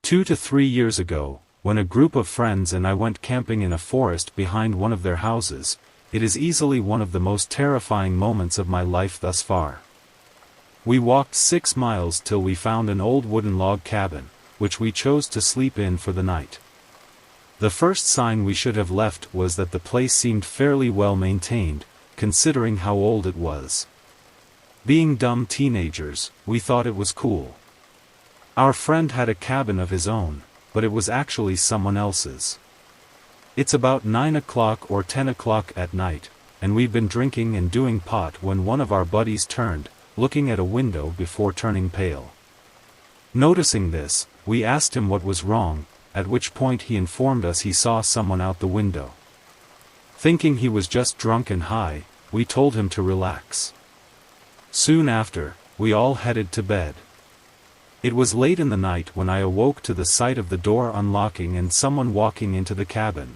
2 to 3 years ago, when a group of friends and I went camping in a forest behind one of their houses, it is easily one of the most terrifying moments of my life thus far. We walked 6 miles till we found an old wooden log cabin, which we chose to sleep in for the night. The first sign we should have left was that the place seemed fairly well maintained, considering how old it was. Being dumb teenagers, we thought it was cool. Our friend had a cabin of his own, but it was actually someone else's. It's about 9 o'clock or 10 o'clock at night, and we've been drinking and doing pot when one of our buddies turned, looking at a window before turning pale. Noticing this, we asked him what was wrong, at which point he informed us he saw someone out the window. Thinking he was just drunk and high, we told him to relax. Soon after, we all headed to bed. It was late in the night when I awoke to the sight of the door unlocking and someone walking into the cabin.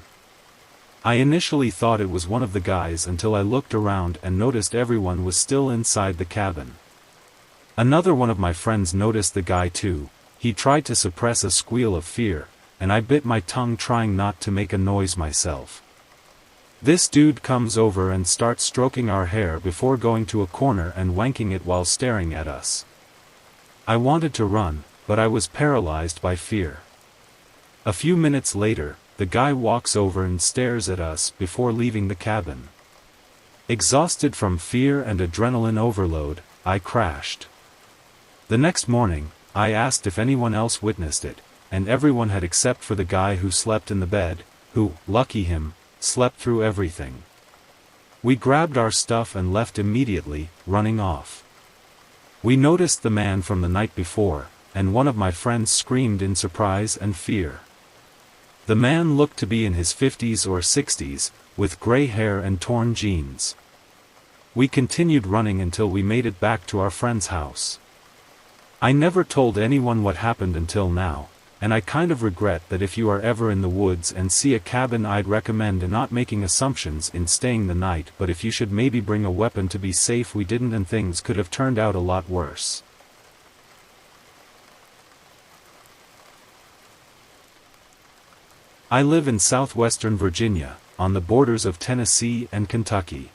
I initially thought it was one of the guys until I looked around and noticed everyone was still inside the cabin. Another one of my friends noticed the guy too. He tried to suppress a squeal of fear, and I bit my tongue trying not to make a noise myself. This dude comes over and starts stroking our hair before going to a corner and wanking it while staring at us. I wanted to run, but I was paralyzed by fear. A few minutes later, the guy walks over and stares at us before leaving the cabin. Exhausted from fear and adrenaline overload, I crashed. The next morning, I asked if anyone else witnessed it, and everyone had except for the guy who slept in the bed, who, lucky him, slept through everything. We grabbed our stuff and left immediately, running off. We noticed the man from the night before, and one of my friends screamed in surprise and fear. The man looked to be in his 50s or 60s, with gray hair and torn jeans. We continued running until we made it back to our friend's house. I never told anyone what happened until now, and I kind of regret that. If you are ever in the woods and see a cabin, I'd recommend not making assumptions in staying the night, but if you should maybe bring a weapon to be safe. We didn't, and things could have turned out a lot worse. I live in southwestern Virginia, on the borders of Tennessee and Kentucky.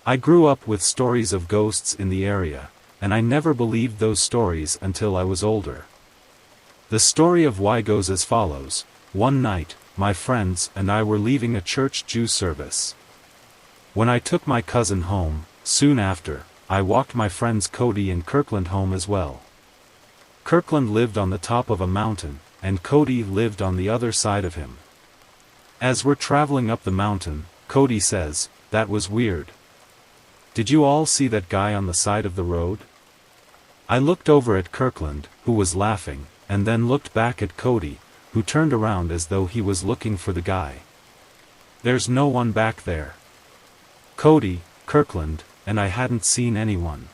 I grew up with stories of ghosts in the area, and I never believed those stories until I was older. The story of why goes as follows. One night, my friends and I were leaving a church Jew service. When I took my cousin home, soon after, I walked my friends Cody and Kirkland home as well. Kirkland lived on the top of a mountain, and Cody lived on the other side of him. As we're traveling up the mountain, Cody says, "That was weird. Did you all see that guy on the side of the road?" I looked over at Kirkland, who was laughing, and then looked back at Cody, who turned around as though he was looking for the guy. There's no one back there. Cody, Kirkland, and I hadn't seen anyone.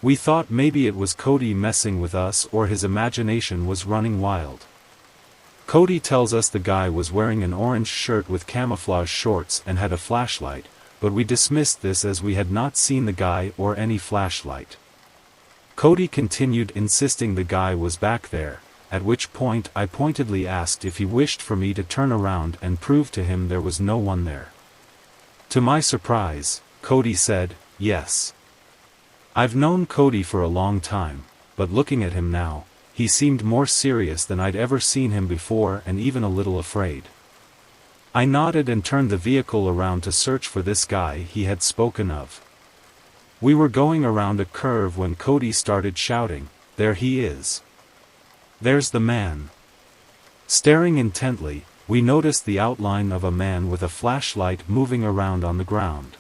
We thought maybe it was Cody messing with us or his imagination was running wild. Cody tells us the guy was wearing an orange shirt with camouflage shorts and had a flashlight, but we dismissed this as we had not seen the guy or any flashlight. Cody continued insisting the guy was back there, at which point I pointedly asked if he wished for me to turn around and prove to him there was no one there. To my surprise, Cody said, yes. I've known Cody for a long time, but looking at him now, he seemed more serious than I'd ever seen him before and even a little afraid. I nodded and turned the vehicle around to search for this guy he had spoken of. We were going around a curve when Cody started shouting, "There he is! There's the man!" Staring intently, we noticed the outline of a man with a flashlight moving around on the ground.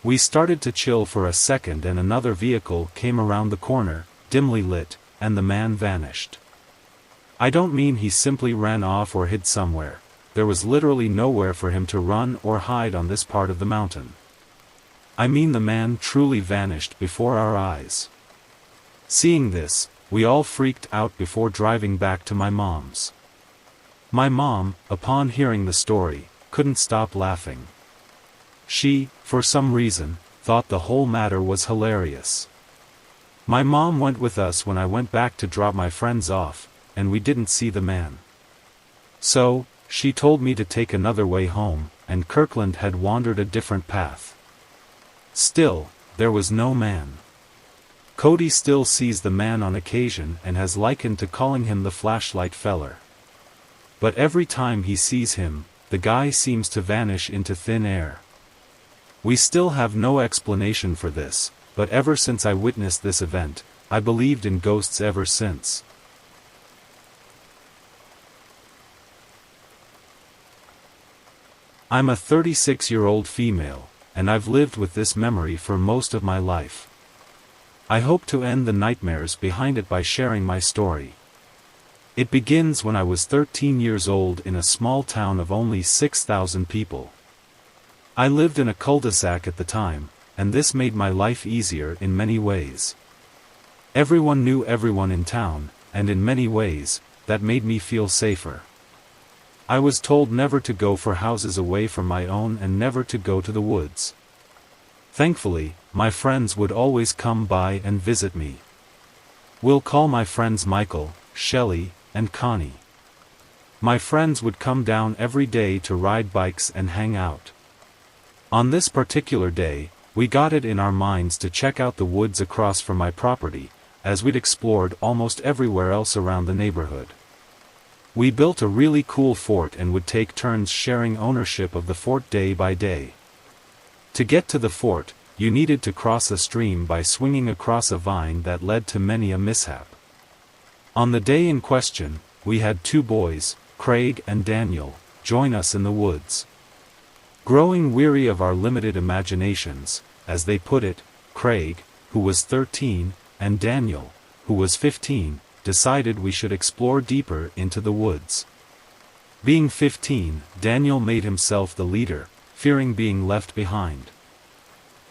We started to chill for a second and another vehicle came around the corner, dimly lit, and the man vanished. I don't mean he simply ran off or hid somewhere. There was literally nowhere for him to run or hide on this part of the mountain. I mean the man truly vanished before our eyes. Seeing this, we all freaked out before driving back to my mom's. My mom, upon hearing the story, couldn't stop laughing. She, for some reason, thought the whole matter was hilarious. My mom went with us when I went back to drop my friends off, and we didn't see the man. So, she told me to take another way home, and Kirkland had wandered a different path. Still, there was no man. Cody still sees the man on occasion and has likened to calling him the flashlight feller. But every time he sees him, the guy seems to vanish into thin air. We still have no explanation for this, but ever since I witnessed this event, I believed in ghosts ever since. I'm a 36-year-old female, and I've lived with this memory for most of my life. I hope to end the nightmares behind it by sharing my story. It begins when I was 13 years old in a small town of only 6,000 people. I lived in a cul-de-sac at the time, and this made my life easier in many ways. Everyone knew everyone in town, and in many ways, that made me feel safer. I was told never to go for houses away from my own and never to go to the woods. Thankfully, my friends would always come by and visit me. We'll call my friends Michael, Shelley, and Connie. My friends would come down every day to ride bikes and hang out. On this particular day, we got it in our minds to check out the woods across from my property, as we'd explored almost everywhere else around the neighborhood. We built a really cool fort and would take turns sharing ownership of the fort day by day. To get to the fort, you needed to cross a stream by swinging across a vine that led to many a mishap. On the day in question, we had two boys, Craig and Daniel, join us in the woods. Growing weary of our limited imaginations, as they put it, Craig, who was 13, and Daniel, who was 15, decided we should explore deeper into the woods. Being 15, Daniel made himself the leader, fearing being left behind.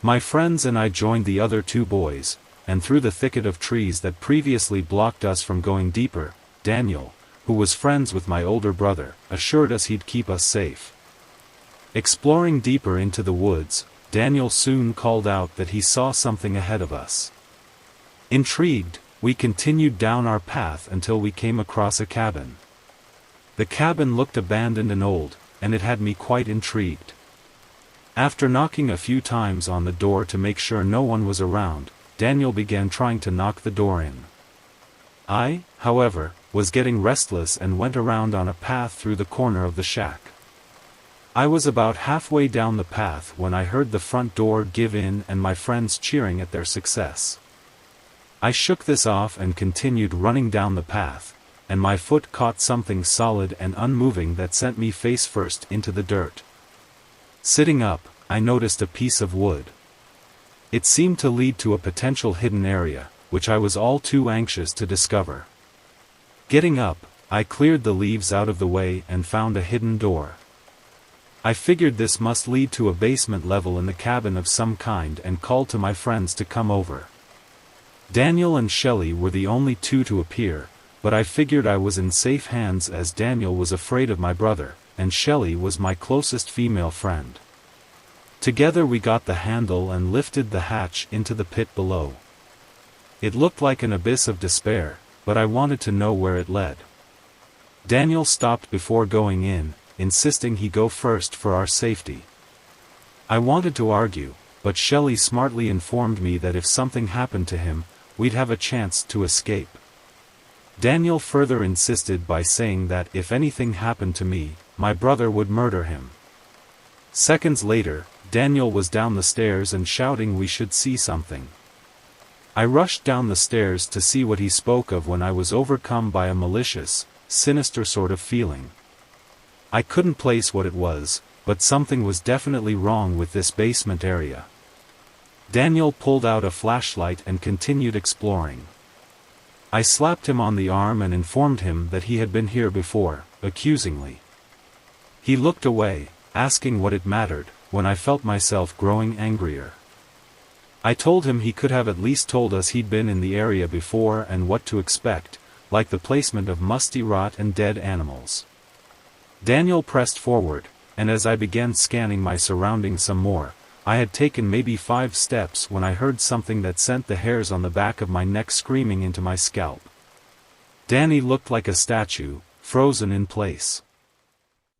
My friends and I joined the other two boys, and through the thicket of trees that previously blocked us from going deeper, Daniel, who was friends with my older brother, assured us he'd keep us safe. Exploring deeper into the woods, Daniel soon called out that he saw something ahead of us. Intrigued, we continued down our path until we came across a cabin. The cabin looked abandoned and old, and it had me quite intrigued. After knocking a few times on the door to make sure no one was around, Daniel began trying to knock the door in. I, however, was getting restless and went around on a path through the corner of the shack. I was about halfway down the path when I heard the front door give in and my friends cheering at their success. I shook this off and continued running down the path, and my foot caught something solid and unmoving that sent me face first into the dirt. Sitting up, I noticed a piece of wood. It seemed to lead to a potential hidden area, which I was all too anxious to discover. Getting up, I cleared the leaves out of the way and found a hidden door. I figured this must lead to a basement level in the cabin of some kind and called to my friends to come over. Daniel and Shelley were the only two to appear, but I figured I was in safe hands as Daniel was afraid of my brother, and Shelley was my closest female friend. Together we got the handle and lifted the hatch into the pit below. It looked like an abyss of despair, but I wanted to know where it led. Daniel stopped before going in, insisting he go first for our safety. I wanted to argue, but Shelley smartly informed me that if something happened to him, we'd have a chance to escape. Daniel further insisted by saying that if anything happened to me, my brother would murder him. Seconds later, Daniel was down the stairs and shouting we should see something. I rushed down the stairs to see what he spoke of when I was overcome by a malicious, sinister sort of feeling. I couldn't place what it was, but something was definitely wrong with this basement area. Daniel pulled out a flashlight and continued exploring. I slapped him on the arm and informed him that he had been here before, accusingly. He looked away, asking what it mattered, when I felt myself growing angrier. I told him he could have at least told us he'd been in the area before and what to expect, like the placement of musty rot and dead animals. Daniel pressed forward, and as I began scanning my surroundings some more, I had taken maybe 5 steps when I heard something that sent the hairs on the back of my neck screaming into my scalp. Danny looked like a statue, frozen in place.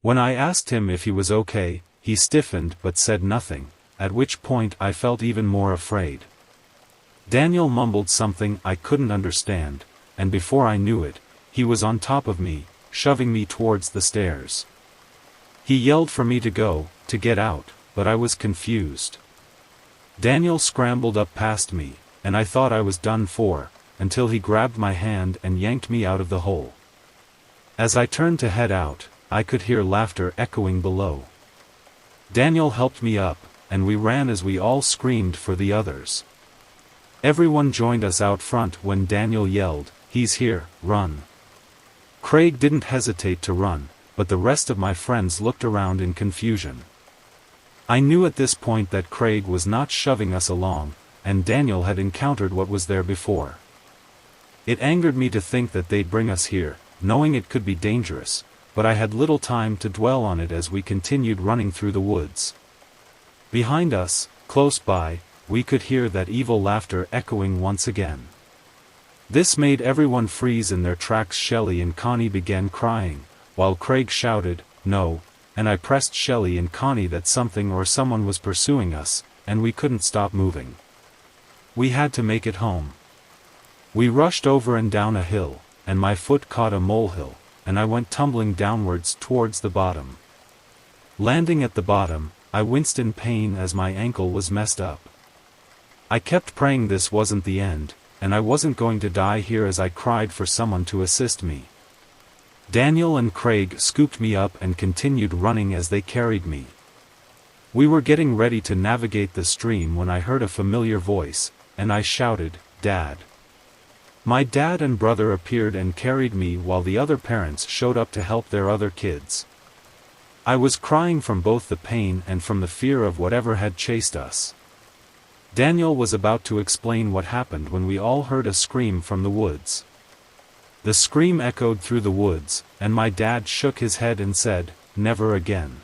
When I asked him if he was okay, he stiffened but said nothing, at which point I felt even more afraid. Daniel mumbled something I couldn't understand, and before I knew it, he was on top of me, shoving me towards the stairs. He yelled for me to go, to get out, but I was confused. Daniel scrambled up past me, and I thought I was done for, until he grabbed my hand and yanked me out of the hole. As I turned to head out, I could hear laughter echoing below. Daniel helped me up, and we ran as we all screamed for the others. Everyone joined us out front when Daniel yelled, "He's here, run." Craig didn't hesitate to run, but the rest of my friends looked around in confusion. I knew at this point that Craig was not shoving us along, and Daniel had encountered what was there before. It angered me to think that they'd bring us here, knowing it could be dangerous, but I had little time to dwell on it as we continued running through the woods. Behind us, close by, we could hear that evil laughter echoing once again. This made everyone freeze in their tracks. Shelley and Connie began crying, while Craig shouted, "No," and I pressed Shelley and Connie that something or someone was pursuing us, and we couldn't stop moving. We had to make it home. We rushed over and down a hill, and my foot caught a molehill, and I went tumbling downwards towards the bottom. Landing at the bottom, I winced in pain as my ankle was messed up. I kept praying this wasn't the end, and I wasn't going to die here as I cried for someone to assist me. Daniel and Craig scooped me up and continued running as they carried me. We were getting ready to navigate the stream when I heard a familiar voice, and I shouted, "Dad." My dad and brother appeared and carried me while the other parents showed up to help their other kids. I was crying from both the pain and from the fear of whatever had chased us. Daniel was about to explain what happened when we all heard a scream from the woods. The scream echoed through the woods, and my dad shook his head and said, "Never again."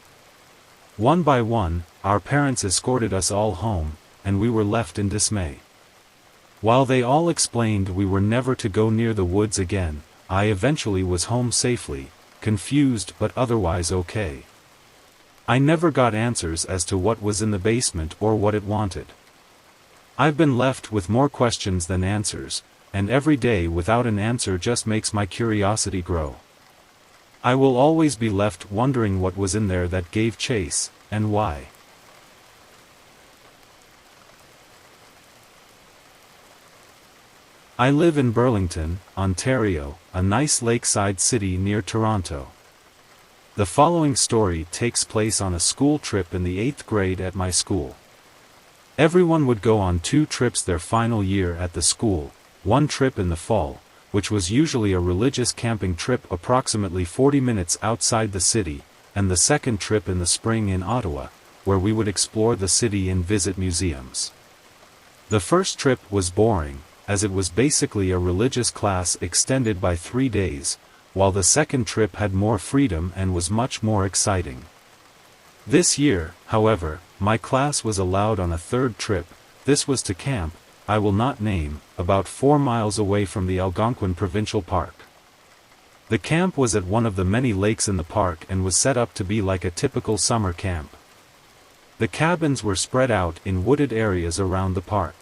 One by one, our parents escorted us all home, and we were left in dismay. While they all explained we were never to go near the woods again, I eventually was home safely, confused but otherwise okay. I never got answers as to what was in the basement or what it wanted. I've been left with more questions than answers, and every day without an answer just makes my curiosity grow. I will always be left wondering what was in there that gave chase, and why. I live in Burlington, Ontario, a nice lakeside city near Toronto. The following story takes place on a school trip in the 8th grade at my school. Everyone would go on 2 trips their final year at the school, one trip in the fall, which was usually a religious camping trip approximately 40 minutes outside the city, and the second trip in the spring in Ottawa, where we would explore the city and visit museums. The first trip was boring, as it was basically a religious class extended by 3 days, while the second trip had more freedom and was much more exciting. This year, however, my class was allowed on a third trip. This was to camp, I will not name, about 4 miles away from the Algonquin Provincial Park. The camp was at one of the many lakes in the park and was set up to be like a typical summer camp. The cabins were spread out in wooded areas around the park.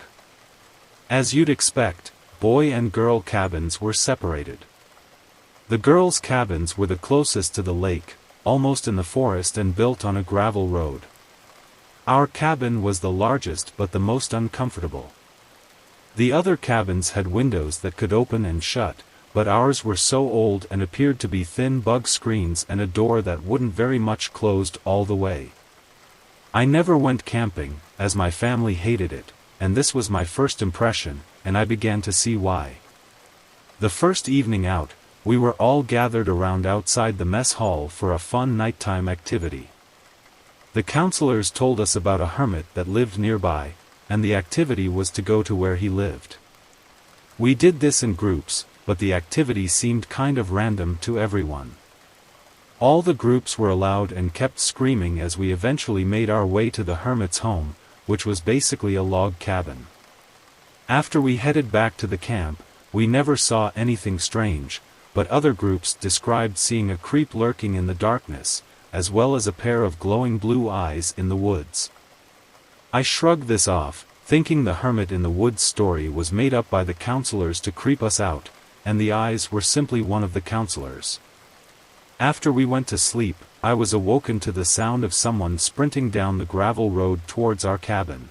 As you'd expect, boy and girl cabins were separated. The girls' cabins were the closest to the lake, almost in the forest and built on a gravel road. Our cabin was the largest but the most uncomfortable. The other cabins had windows that could open and shut, but ours were so old and appeared to be thin bug screens and a door that wouldn't very much closed all the way. I never went camping, as my family hated it, and this was my first impression, and I began to see why. The first evening out, we were all gathered around outside the mess hall for a fun nighttime activity. The counselors told us about a hermit that lived nearby, and the activity was to go to where he lived. We did this in groups, but the activity seemed kind of random to everyone. All the groups were allowed and kept screaming as we eventually made our way to the hermit's home, which was basically a log cabin. After we headed back to the camp, we never saw anything strange, but other groups described seeing a creep lurking in the darkness, as well as a pair of glowing blue eyes in the woods. I shrugged this off, thinking the hermit in the woods story was made up by the counselors to creep us out, and the eyes were simply one of the counselors. After we went to sleep, I was awoken to the sound of someone sprinting down the gravel road towards our cabin.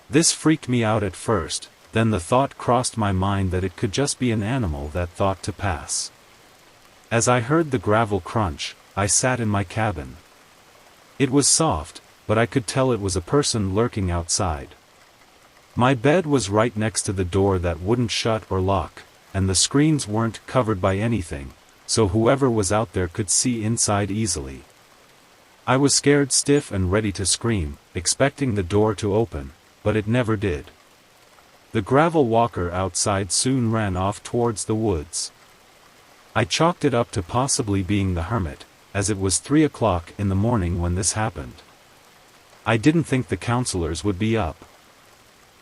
This freaked me out at first, then the thought crossed my mind that it could just be an animal that thought to pass. As I heard the gravel crunch, I sat in my cabin. It was soft, but I could tell it was a person lurking outside. My bed was right next to the door that wouldn't shut or lock, and the screens weren't covered by anything, so whoever was out there could see inside easily. I was scared stiff and ready to scream, expecting the door to open, but it never did. The gravel walker outside soon ran off towards the woods. I chalked it up to possibly being the hermit, as it was 3 o'clock in the morning when this happened. I didn't think the counselors would be up.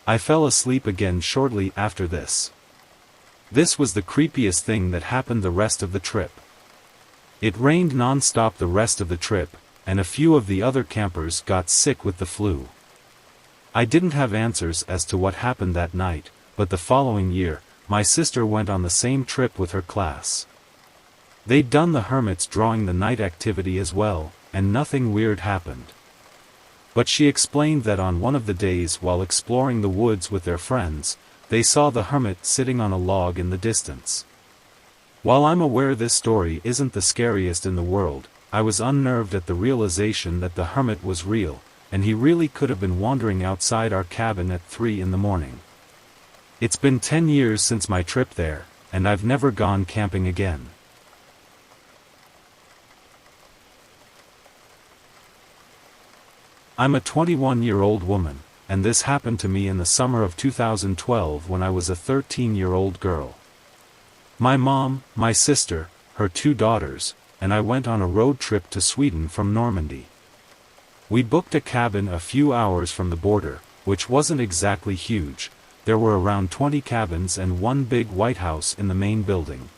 I fell asleep again shortly after this. This was the creepiest thing that happened the rest of the trip. It rained non-stop the rest of the trip, and a few of the other campers got sick with the flu. I didn't have answers as to what happened that night, but the following year, my sister went on the same trip with her class. They'd done the hermit's drawing the night activity as well, and nothing weird happened. But she explained that on one of the days while exploring the woods with their friends, they saw the hermit sitting on a log in the distance. While I'm aware this story isn't the scariest in the world, I was unnerved at the realization that the hermit was real, and he really could have been wandering outside our cabin at 3 in the morning. It's been 10 years since my trip there, and I've never gone camping again. I'm a 21-year-old woman, and this happened to me in the summer of 2012 when I was a 13-year-old girl. My mom, my sister, her 2 daughters, and I went on a road trip to Sweden from Normandy. We booked a cabin a few hours from the border, which wasn't exactly huge. There were around 20 cabins and one big white house in the main building.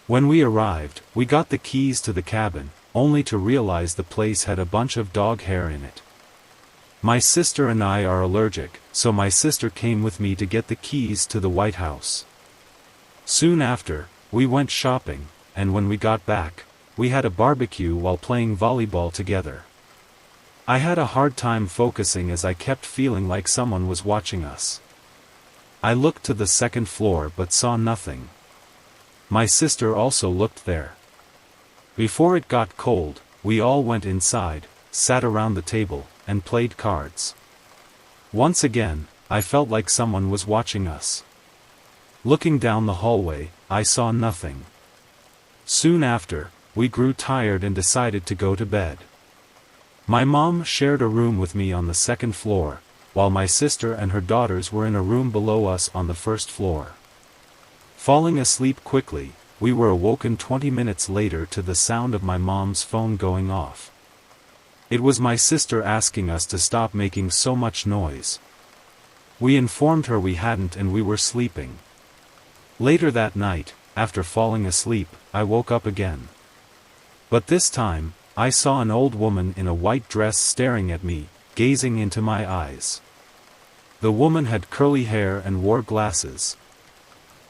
When we arrived, we got the keys to the cabin, only to realize the place had a bunch of dog hair in it. My sister and I are allergic, so my sister came with me to get the keys to the White House. Soon after, we went shopping, and when we got back, we had a barbecue while playing volleyball together. I had a hard time focusing as I kept feeling like someone was watching us. I looked to the second floor but saw nothing. My sister also looked there. Before it got cold, we all went inside, sat around the table, and played cards. Once again, I felt like someone was watching us. Looking down the hallway, I saw nothing. Soon after, we grew tired and decided to go to bed. My mom shared a room with me on the second floor, while my sister and her daughters were in a room below us on the first floor. Falling asleep quickly, we were awoken 20 minutes later to the sound of my mom's phone going off. It was my sister asking us to stop making so much noise. We informed her we hadn't and we were sleeping. Later that night, after falling asleep, I woke up again. But this time, I saw an old woman in a white dress staring at me, gazing into my eyes. The woman had curly hair and wore glasses.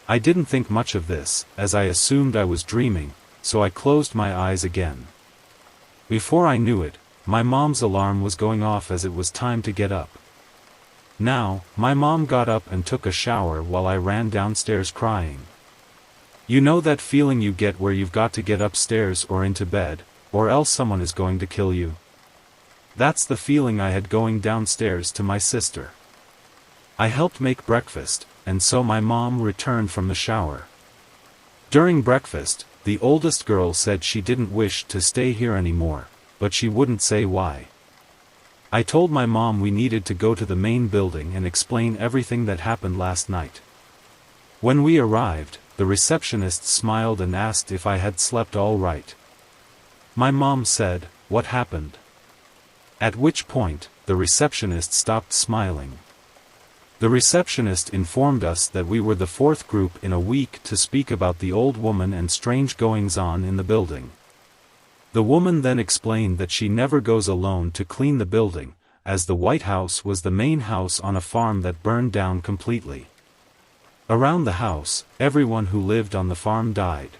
I didn't think much of this, as I assumed I was dreaming, so I closed my eyes again. Before I knew it, my mom's alarm was going off as it was time to get up. Now, my mom got up and took a shower while I ran downstairs crying. You know that feeling you get where you've got to get upstairs or into bed, or else someone is going to kill you? That's the feeling I had going downstairs to my sister. I helped make breakfast, and so my mom returned from the shower. During breakfast, the oldest girl said she didn't wish to stay here anymore, but she wouldn't say why. I told my mom we needed to go to the main building and explain everything that happened last night. When we arrived, the receptionist smiled and asked if I had slept all right. My mom said, "What happened?" At which point, the receptionist stopped smiling. The receptionist informed us that we were the fourth group in a week to speak about the old woman and strange goings-on in the building. The woman then explained that she never goes alone to clean the building, as the White House was the main house on a farm that burned down completely. Around the house, everyone who lived on the farm died.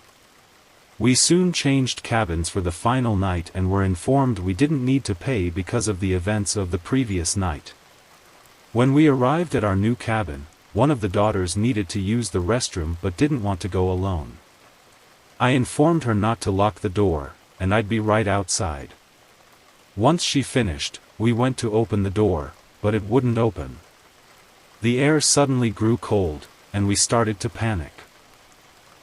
We soon changed cabins for the final night and were informed we didn't need to pay because of the events of the previous night. When we arrived at our new cabin, one of the daughters needed to use the restroom but didn't want to go alone. I informed her not to lock the door, and I'd be right outside. Once she finished, we went to open the door, but it wouldn't open. The air suddenly grew cold, and we started to panic.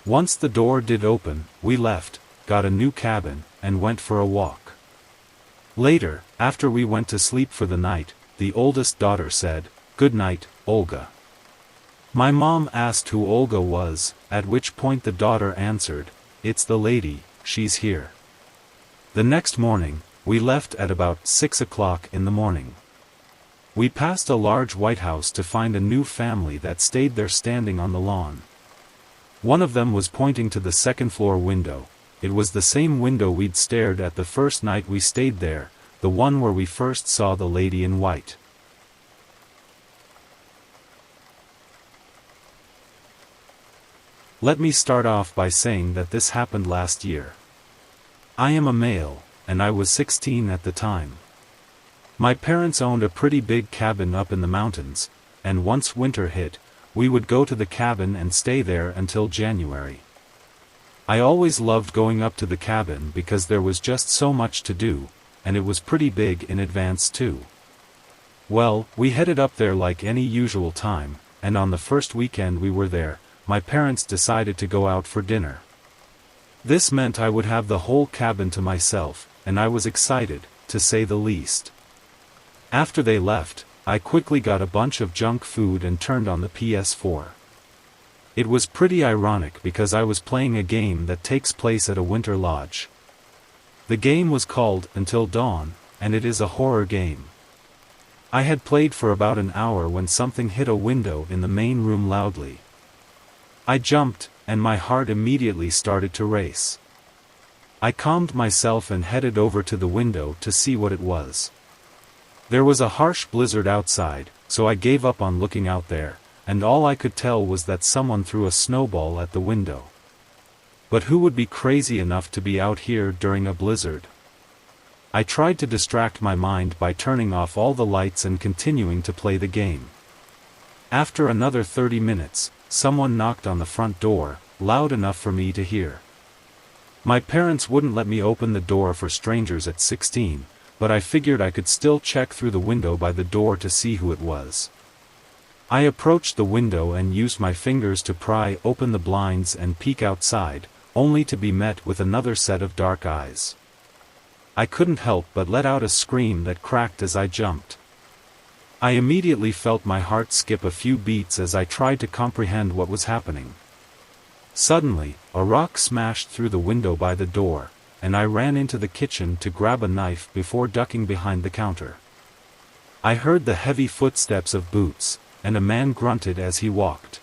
Once the door did open, we left, got a new cabin, and went for a walk. Later, after we went to sleep for the night, the oldest daughter said, "Good night, Olga." My mom asked who Olga was, at which point the daughter answered, "It's the lady, she's here." The next morning, we left at about 6 o'clock in the morning. We passed a large white house to find a new family that stayed there standing on the lawn. One of them was pointing to the second-floor window. It was the same window we'd stared at the first night we stayed there, the one where we first saw the lady in white. Let me start off by saying that this happened last year. I am a male, and I was 16 at the time. My parents owned a pretty big cabin up in the mountains, and once winter hit, we would go to the cabin and stay there until January. I always loved going up to the cabin because there was just so much to do, and it was pretty big in advance too. Well, we headed up there like any usual time, and on the first weekend we were there, my parents decided to go out for dinner. This meant I would have the whole cabin to myself, and I was excited, to say the least. After they left, I quickly got a bunch of junk food and turned on the PS4. It was pretty ironic because I was playing a game that takes place at a winter lodge. The game was called Until Dawn, and it is a horror game. I had played for about an hour when something hit a window in the main room loudly. I jumped, and my heart immediately started to race. I calmed myself and headed over to the window to see what it was. There was a harsh blizzard outside, so I gave up on looking out there, and all I could tell was that someone threw a snowball at the window. But who would be crazy enough to be out here during a blizzard? I tried to distract my mind by turning off all the lights and continuing to play the game. After another 30 minutes, someone knocked on the front door, loud enough for me to hear. My parents wouldn't let me open the door for strangers at 16, but I figured I could still check through the window by the door to see who it was. I approached the window and used my fingers to pry open the blinds and peek outside, only to be met with another set of dark eyes. I couldn't help but let out a scream that cracked as I jumped. I immediately felt my heart skip a few beats as I tried to comprehend what was happening. Suddenly, a rock smashed through the window by the door, and I ran into the kitchen to grab a knife before ducking behind the counter. I heard the heavy footsteps of boots, and a man grunted as he walked.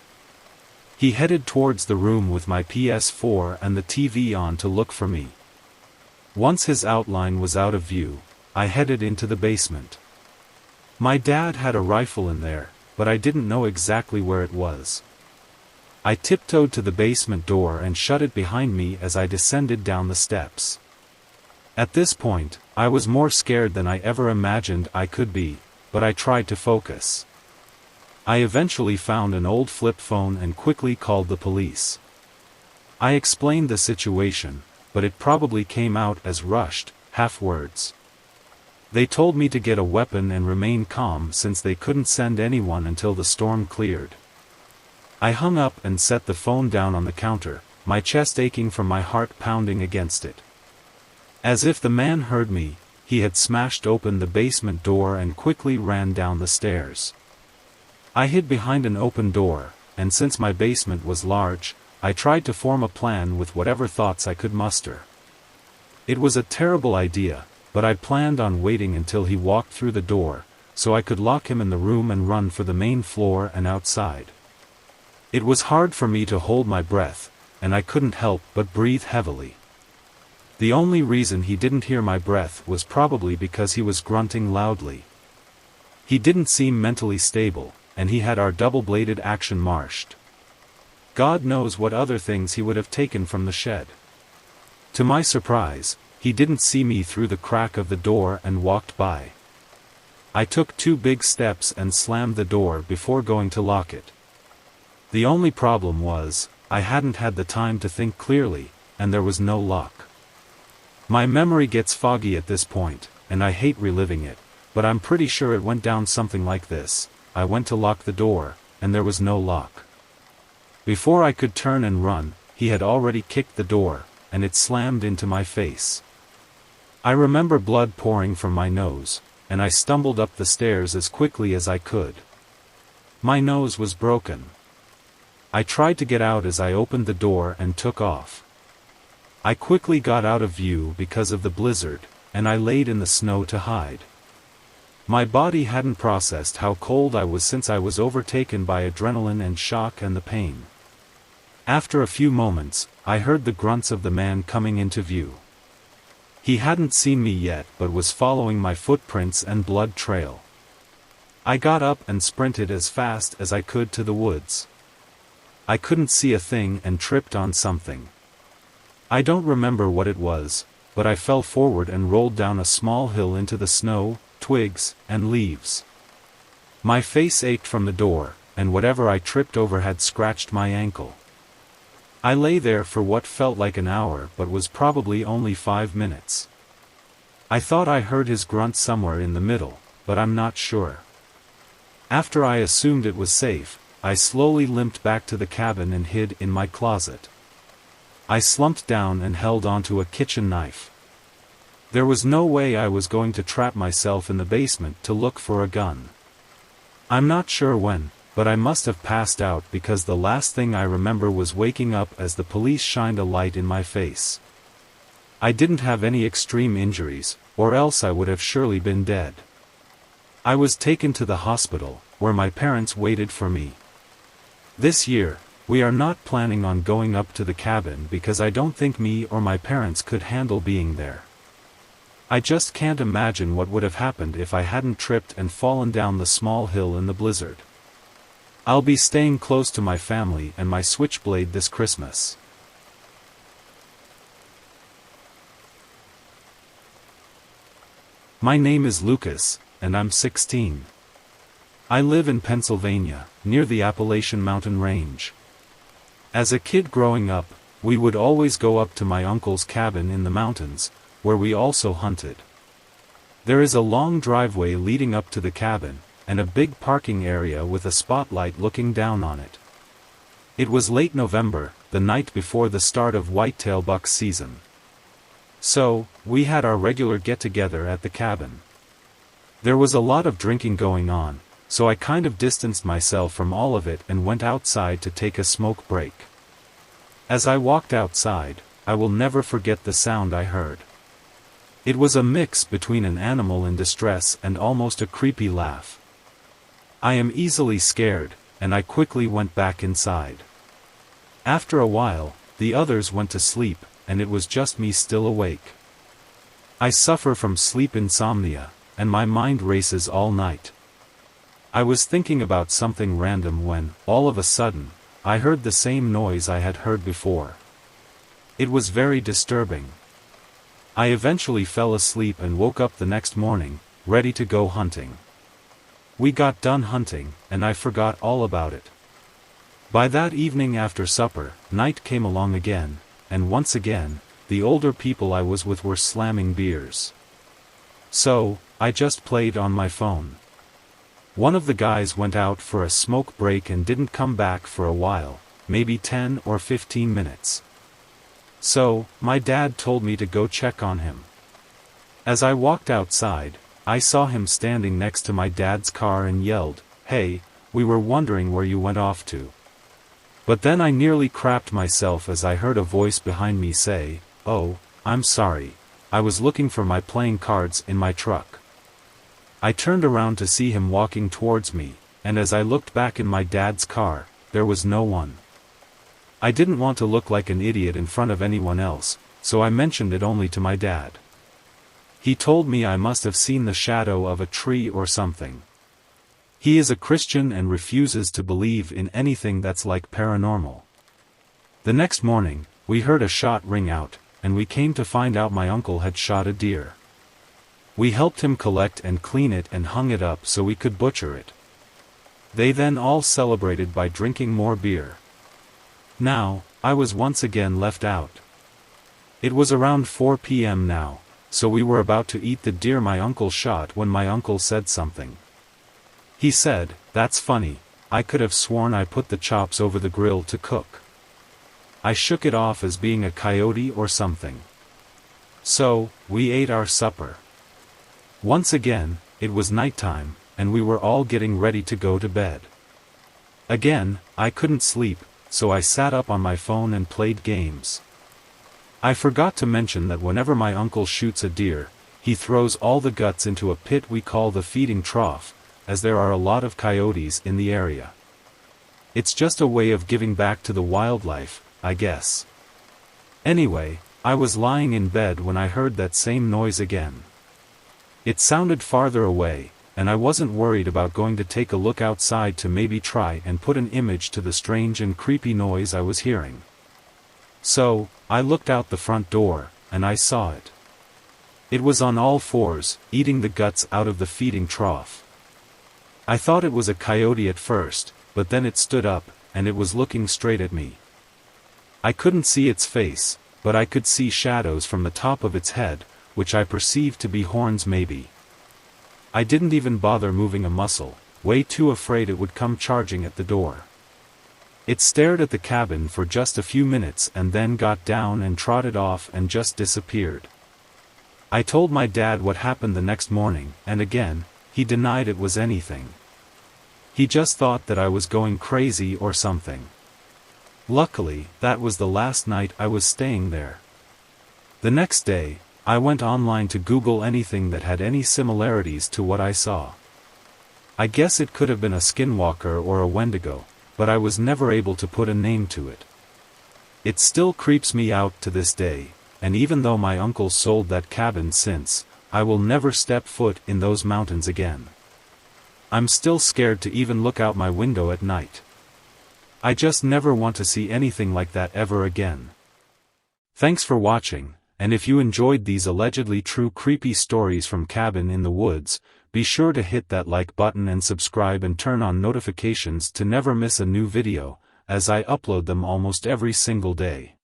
He headed towards the room with my PS4 and the TV on to look for me. Once his outline was out of view, I headed into the basement. My dad had a rifle in there, but I didn't know exactly where it was. I tiptoed to the basement door and shut it behind me as I descended down the steps. At this point, I was more scared than I ever imagined I could be, but I tried to focus. I eventually found an old flip phone and quickly called the police. I explained the situation, but it probably came out as rushed, half words. They told me to get a weapon and remain calm since they couldn't send anyone until the storm cleared. I hung up and set the phone down on the counter, my chest aching from my heart pounding against it. As if the man heard me, he had smashed open the basement door and quickly ran down the stairs. I hid behind an open door, and since my basement was large, I tried to form a plan with whatever thoughts I could muster. It was a terrible idea, but I planned on waiting until he walked through the door, so I could lock him in the room and run for the main floor and outside. It was hard for me to hold my breath, and I couldn't help but breathe heavily. The only reason he didn't hear my breath was probably because he was grunting loudly. He didn't seem mentally stable, and he had our double-bladed action marshed. God knows what other things he would have taken from the shed. To my surprise, he didn't see me through the crack of the door and walked by. I took 2 big steps and slammed the door before going to lock it. The only problem was, I hadn't had the time to think clearly, and there was no lock. My memory gets foggy at this point, and I hate reliving it, but I'm pretty sure it went down something like this. I went to lock the door, and there was no lock. Before I could turn and run, he had already kicked the door, and it slammed into my face. I remember blood pouring from my nose, and I stumbled up the stairs as quickly as I could. My nose was broken. I tried to get out as I opened the door and took off. I quickly got out of view because of the blizzard, and I laid in the snow to hide. My body hadn't processed how cold I was since I was overtaken by adrenaline and shock and the pain. After a few moments, I heard the grunts of the man coming into view. He hadn't seen me yet but was following my footprints and blood trail. I got up and sprinted as fast as I could to the woods. I couldn't see a thing and tripped on something. I don't remember what it was, but I fell forward and rolled down a small hill into the snow, twigs, and leaves. My face ached from the door, and whatever I tripped over had scratched my ankle. I lay there for what felt like an hour but was probably only 5 minutes. I thought I heard his grunt somewhere in the middle, but I'm not sure. After I assumed it was safe, I slowly limped back to the cabin and hid in my closet. I slumped down and held onto a kitchen knife. There was no way I was going to trap myself in the basement to look for a gun. I'm not sure when, but I must have passed out because the last thing I remember was waking up as the police shined a light in my face. I didn't have any extreme injuries, or else I would have surely been dead. I was taken to the hospital, where my parents waited for me. This year, we are not planning on going up to the cabin because I don't think me or my parents could handle being there. I just can't imagine what would have happened if I hadn't tripped and fallen down the small hill in the blizzard. I'll be staying close to my family and my switchblade this Christmas. My name is Lucas, and I'm 16. I live in Pennsylvania, near the Appalachian Mountain Range. As a kid growing up, we would always go up to my uncle's cabin in the mountains, where we also hunted. There is a long driveway leading up to the cabin, and a big parking area with a spotlight looking down on it. It was late November, the night before the start of whitetail buck season. So, we had our regular get-together at the cabin. There was a lot of drinking going on, so I kind of distanced myself from all of it and went outside to take a smoke break. As I walked outside, I will never forget the sound I heard. It was a mix between an animal in distress and almost a creepy laugh. I am easily scared, and I quickly went back inside. After a while, the others went to sleep, and it was just me still awake. I suffer from sleep insomnia, and my mind races all night. I was thinking about something random when, all of a sudden, I heard the same noise I had heard before. It was very disturbing. I eventually fell asleep and woke up the next morning, ready to go hunting. We got done hunting, and I forgot all about it. By that evening after supper, night came along again, and once again, the older people I was with were slamming beers. So, I just played on my phone. One of the guys went out for a smoke break and didn't come back for a while, maybe 10 or 15 minutes. So, my dad told me to go check on him. As I walked outside, I saw him standing next to my dad's car and yelled, "Hey, we were wondering where you went off to." But then I nearly crapped myself as I heard a voice behind me say, "Oh, I'm sorry, I was looking for my playing cards in my truck." I turned around to see him walking towards me, and as I looked back in my dad's car, there was no one. I didn't want to look like an idiot in front of anyone else, so I mentioned it only to my dad. He told me I must have seen the shadow of a tree or something. He is a Christian and refuses to believe in anything that's like paranormal. The next morning, we heard a shot ring out, and we came to find out my uncle had shot a deer. We helped him collect and clean it and hung it up so we could butcher it. They then all celebrated by drinking more beer. Now, I was once again left out. It was around 4 p.m. now, so we were about to eat the deer my uncle shot when my uncle said something. He said, "That's funny, I could have sworn I put the chops over the grill to cook." I shook it off as being a coyote or something. So, we ate our supper. Once again, it was nighttime, and we were all getting ready to go to bed. Again, I couldn't sleep, so I sat up on my phone and played games. I forgot to mention that whenever my uncle shoots a deer, he throws all the guts into a pit we call the feeding trough, as there are a lot of coyotes in the area. It's just a way of giving back to the wildlife, I guess. Anyway, I was lying in bed when I heard that same noise again. It sounded farther away, and I wasn't worried about going to take a look outside to maybe try and put an image to the strange and creepy noise I was hearing. So, I looked out the front door, and I saw it. It was on all fours, eating the guts out of the feeding trough. I thought it was a coyote at first, but then it stood up, and it was looking straight at me. I couldn't see its face, but I could see shadows from the top of its head, which I perceived to be horns maybe. I didn't even bother moving a muscle, way too afraid it would come charging at the door. It stared at the cabin for just a few minutes and then got down and trotted off and just disappeared. I told my dad what happened the next morning, and again, he denied it was anything. He just thought that I was going crazy or something. Luckily, that was the last night I was staying there. The next day, I went online to Google anything that had any similarities to what I saw. I guess it could have been a skinwalker or a wendigo, but I was never able to put a name to it. It still creeps me out to this day, and even though my uncle sold that cabin since, I will never step foot in those mountains again. I'm still scared to even look out my window at night. I just never want to see anything like that ever again. Thanks for watching, and if you enjoyed these allegedly true creepy stories from Cabin in the Woods, be sure to hit that like button and subscribe and turn on notifications to never miss a new video, as I upload them almost every single day.